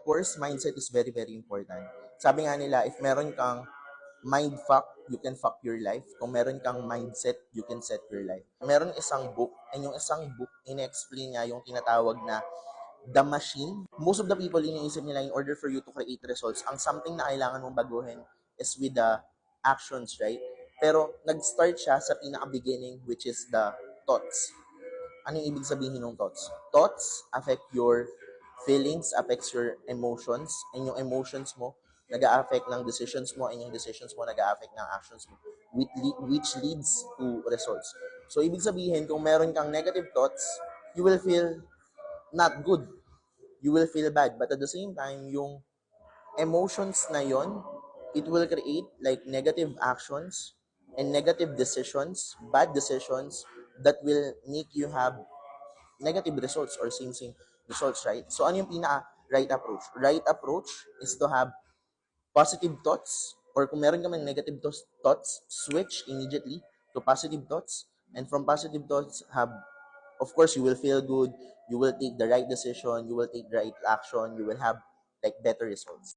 course, mindset is very, very important. Sabi nga nila, if meron kang mind fuck, you can fuck your life. Kung meron kang mindset, you can set your life. Meron isang book, and yung isang book, ina-explain niya yung tinatawag na the machine. Most of the people, iniisip nila in order for you to create results, ang something na kailangan mong baguhin is with the actions, right? Pero nag-start siya sa pinaka-beginning, which is the thoughts. Ano yung ibig sabihin ng thoughts? Thoughts affect your feelings, affects your emotions, and yung emotions mo nag-a-affect ng decisions mo, and yung decisions mo nag-a-affect ng actions mo, which leads to results. So, ibig sabihin, kung meron kang negative thoughts, you will feel not good. You will feel bad. But at the same time, yung emotions na yon, it will create like negative actions and negative decisions, bad decisions that will make you have negative results or same results, right? So ano yung pinaka-right approach? Right approach is to have positive thoughts, or kung meron ka man negative thoughts, switch immediately to positive thoughts. And from positive thoughts, have, of course, you will feel good, you will take the right decision, you will take the right action, you will have like better results.